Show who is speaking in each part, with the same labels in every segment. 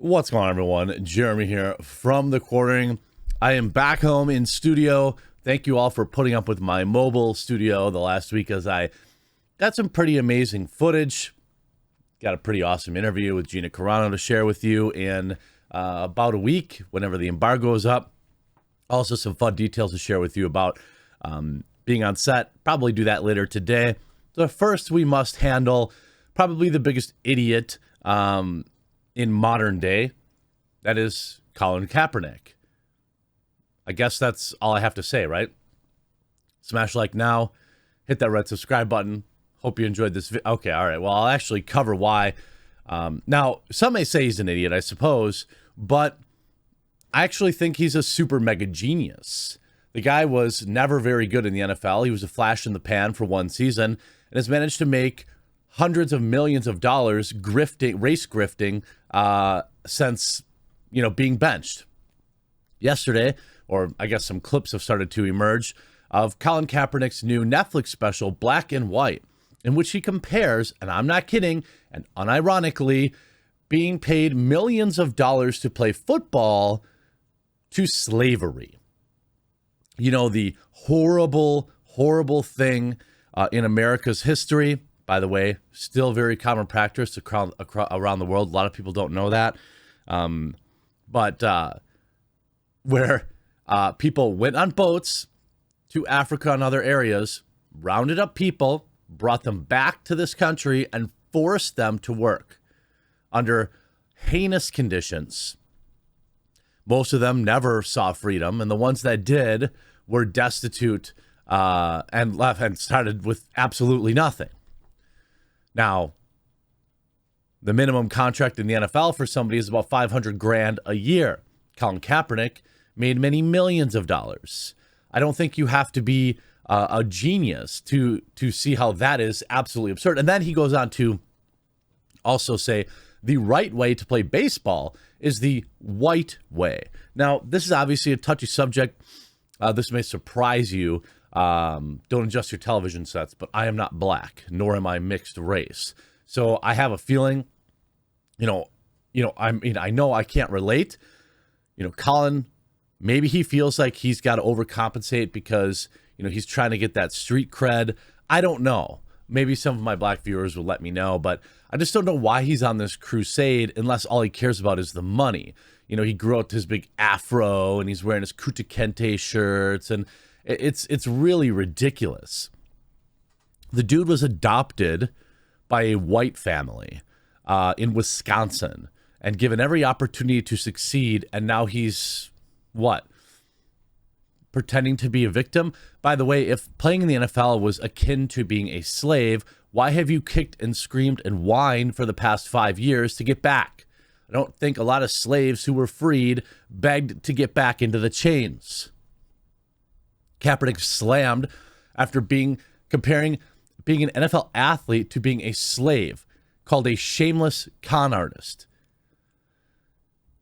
Speaker 1: What's going on, everyone? Jeremy here from the Quartering. I am back home in studio. Thank you all for putting up with my mobile studio the last week as I got some pretty amazing footage. Got a pretty awesome interview with Gina Carano to share with you in about a week, whenever the embargo is up. Also some fun details to share with you about being on set. Probably do that later today. So first, we must handle probably the biggest idiot in modern day. That is Colin Kaepernick. I guess that's all I have to say, right? Smash like now. Hit that red subscribe button. Hope you enjoyed this video. Okay, all right. Well, I'll actually cover why. Now, some may say he's an idiot, I suppose, but I actually think he's a super mega genius. The guy was never very good in the NFL. He was a flash in the pan for one season and has managed to make hundreds of millions of dollars race grifting since, being benched. Yesterday, or I guess some clips have started to emerge of Colin Kaepernick's new Netflix special, Black and White, in which he compares, and I'm not kidding, and unironically, being paid millions of dollars to play football to slavery. The horrible, horrible thing in America's history. By the way, still very common practice around the world. A lot of people don't know that. Where people went on boats to Africa and other areas, rounded up people, brought them back to this country, and forced them to work under heinous conditions. Most of them never saw freedom, and the ones that did were destitute and left and started with absolutely nothing. Now, the minimum contract in the NFL for somebody is about $500,000 a year. Colin Kaepernick made many millions of dollars. I don't think you have to be a genius to see how that is absolutely absurd. And then he goes on to also say the right way to play baseball is the white way. Now, this is obviously a touchy subject. This may surprise you. Don't adjust your television sets, but I am not black, nor am I mixed race. So I have a feeling, I know I can't relate. Colin, maybe he feels like he's got to overcompensate because, he's trying to get that street cred. I don't know. Maybe some of my black viewers will let me know, but I just don't know why he's on this crusade unless all he cares about is the money. He grew out his big afro and he's wearing his Kuta Kente shirts, and it's really ridiculous. The dude was adopted by a white family in Wisconsin and given every opportunity to succeed, and now he's what? Pretending to be a victim? By the way, if playing in the NFL was akin to being a slave, why have you kicked and screamed and whined for the past 5 years to get back? I don't think a lot of slaves who were freed begged to get back into the chains. Kaepernick slammed after comparing being an NFL athlete to being a slave, called a shameless con artist.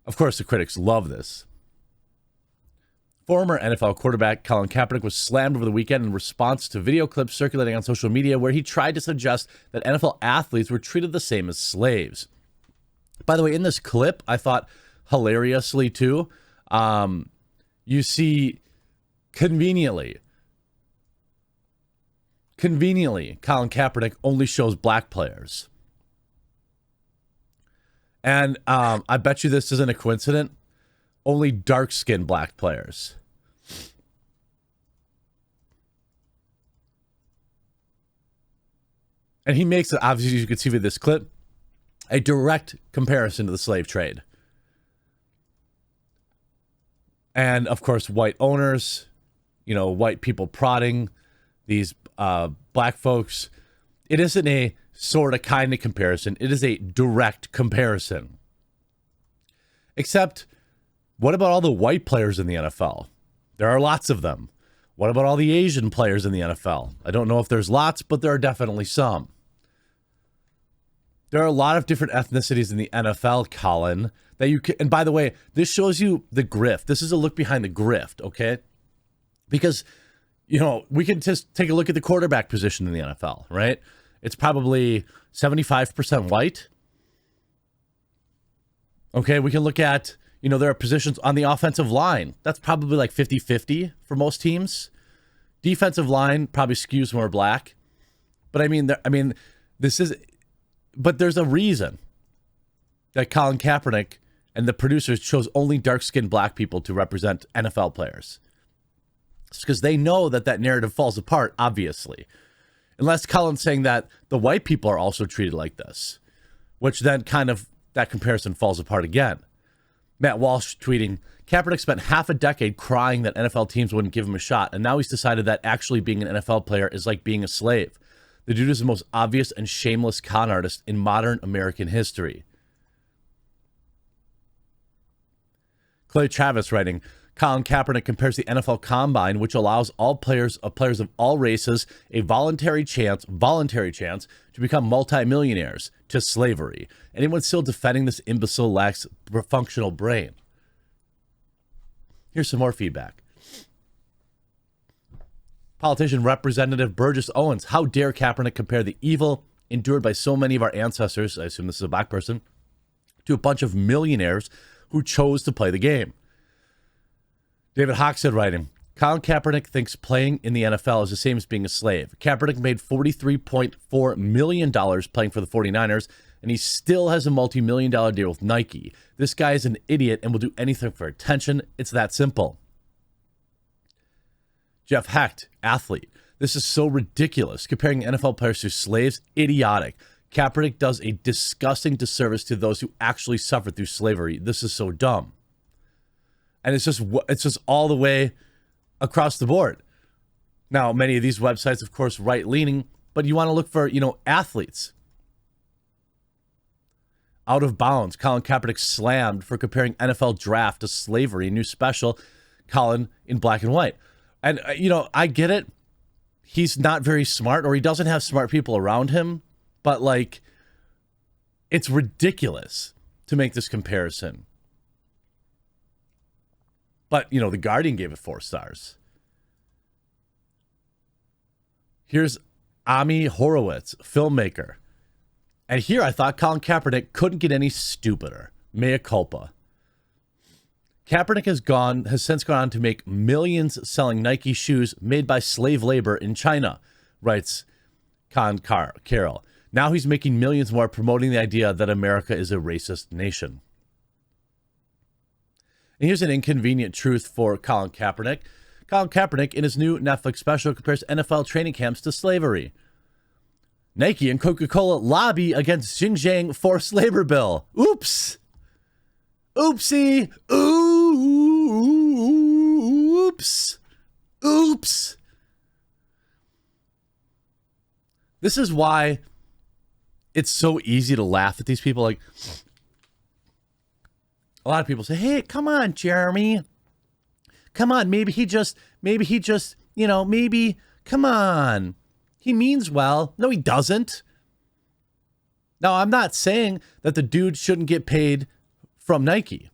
Speaker 1: Of course, the critics love this. Former NFL quarterback Colin Kaepernick was slammed over the weekend in response to video clips circulating on social media where he tried to suggest that NFL athletes were treated the same as slaves. By the way, in this clip, I thought hilariously too, you see conveniently, Colin Kaepernick only shows black players. And I bet you this isn't a coincidence. Only dark-skinned black players. And he makes, obviously, as you can see with this clip, a direct comparison to the slave trade. And, of course, white owners, white people prodding these black folks. It isn't a sort of kind of comparison. It is a direct comparison. Except, what about all the white players in the NFL? There are lots of them. What about all the Asian players in the NFL? I don't know if there's lots, but there are definitely some. There are a lot of different ethnicities in the NFL, Colin, that you can, and by the way, this shows you the grift. This is a look behind the grift, okay? Because, we can just take a look at the quarterback position in the NFL, right? It's probably 75% white. Okay, we can look at, there are positions on the offensive line. That's probably like 50-50 for most teams. Defensive line probably skews more black. But but there's a reason that Colin Kaepernick and the producers chose only dark-skinned black people to represent NFL players. It's because they know that narrative falls apart, obviously. Unless Colin's saying that the white people are also treated like this, which then that comparison falls apart again. Matt Walsh tweeting, Kaepernick spent half a decade crying that NFL teams wouldn't give him a shot, and now he's decided that actually being an NFL player is like being a slave. The dude is the most obvious and shameless con artist in modern American history. Clay Travis writing, Colin Kaepernick compares the NFL Combine, which allows all players of all races a voluntary chance to become multimillionaires, to slavery. Anyone still defending this imbecile lacks a functional brain. Here's some more feedback. Politician Representative Burgess Owens, how dare Kaepernick compare the evil endured by so many of our ancestors, I assume this is a black person, to a bunch of millionaires who chose to play the game. David Hoxton writing, Colin Kaepernick thinks playing in the NFL is the same as being a slave. Kaepernick made $43.4 million playing for the 49ers, and he still has a multi-million-dollar deal with Nike. This guy is an idiot and will do anything for attention. It's that simple. Jeff Hecht, athlete. This is so ridiculous. Comparing NFL players to slaves, idiotic. Kaepernick does a disgusting disservice to those who actually suffered through slavery. This is so dumb. And it's just all the way across the board. Now, many of these websites, of course, right-leaning, but you want to look for, athletes. Out of bounds, Colin Kaepernick slammed for comparing NFL draft to slavery. New special, Colin in black and white. And, I get it. He's not very smart, or he doesn't have smart people around him. But, it's ridiculous to make this comparison. But, The Guardian gave it 4 stars. Here's Ami Horowitz, filmmaker. And here I thought Colin Kaepernick couldn't get any stupider. Mea culpa. Kaepernick has since gone on to make millions selling Nike shoes made by slave labor in China, writes Con Carroll. Now he's making millions more promoting the idea that America is a racist nation. And here's an inconvenient truth for Colin Kaepernick. Colin Kaepernick, in his new Netflix special, compares NFL training camps to slavery. Nike and Coca-Cola lobby against Xinjiang forced labor bill. Oops. Oopsie. Oops. Oops. This is why it's so easy to laugh at these people. Like, a lot of people say, hey, come on, Jeremy. Come on, maybe, come on. He means well. No, he doesn't. Now, I'm not saying that the dude shouldn't get paid from Nike.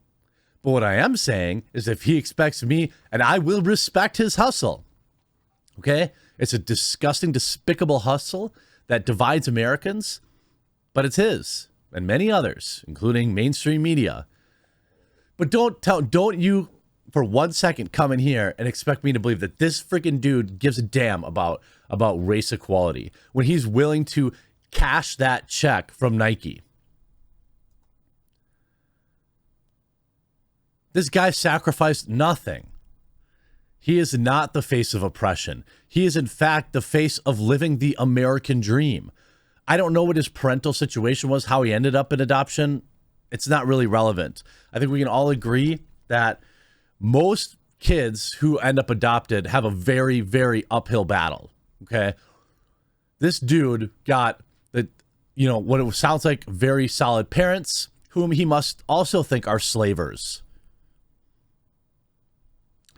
Speaker 1: But what I am saying is if he expects me, and I will respect his hustle, okay? It's a disgusting, despicable hustle that divides Americans, but it's his and many others, including mainstream media. But don't you for 1 second come in here and expect me to believe that this freaking dude gives a damn about race equality when he's willing to cash that check from Nike. This guy sacrificed nothing. He is not the face of oppression. He is, in fact, the face of living the American dream. I don't know what his parental situation was, how he ended up in adoption. It's not really relevant. I think we can all agree that most kids who end up adopted have a very, very uphill battle. Okay. This dude got what it sounds like very solid parents, whom he must also think are slavers.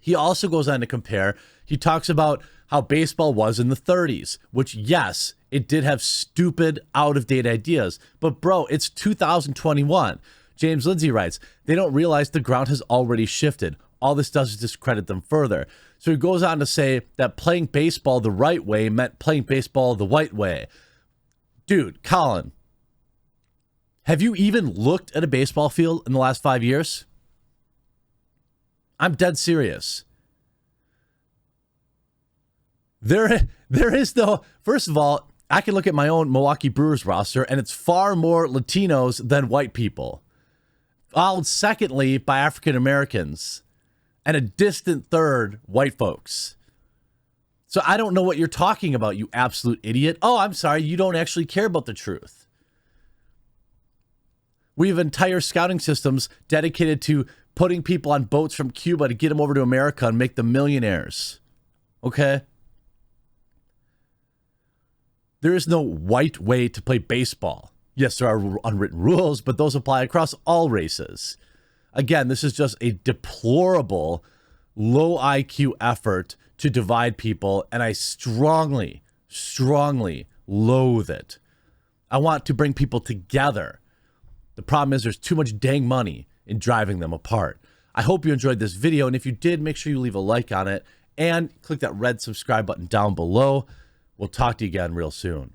Speaker 1: He also goes on to compare. He talks about how baseball was in the 30s, which, yes, it did have stupid, out-of-date ideas. But, bro, it's 2021. James Lindsay writes, they don't realize the ground has already shifted. All this does is discredit them further. So he goes on to say that playing baseball the right way meant playing baseball the white way. Dude, Colin, Have you even looked at a baseball field in the last 5 years? I'm dead serious. There is no, first of all, I can look at my own Milwaukee Brewers roster, and it's far more Latinos than white people. Followed secondly by African Americans, and a distant third, white folks. So I don't know what you're talking about, you absolute idiot. Oh, I'm sorry, you don't actually care about the truth. We have entire scouting systems dedicated to putting people on boats from Cuba to get them over to America and make them millionaires. Okay? There is no white way to play baseball. Yes, there are unwritten rules, but those apply across all races. Again, this is just a deplorable, low IQ effort to divide people, and I strongly, strongly loathe it. I want to bring people together. The problem is there's too much dang money in driving them apart. I hope you enjoyed this video, and if you did, make sure you leave a like on it and click that red subscribe button down below. We'll talk to you again real soon.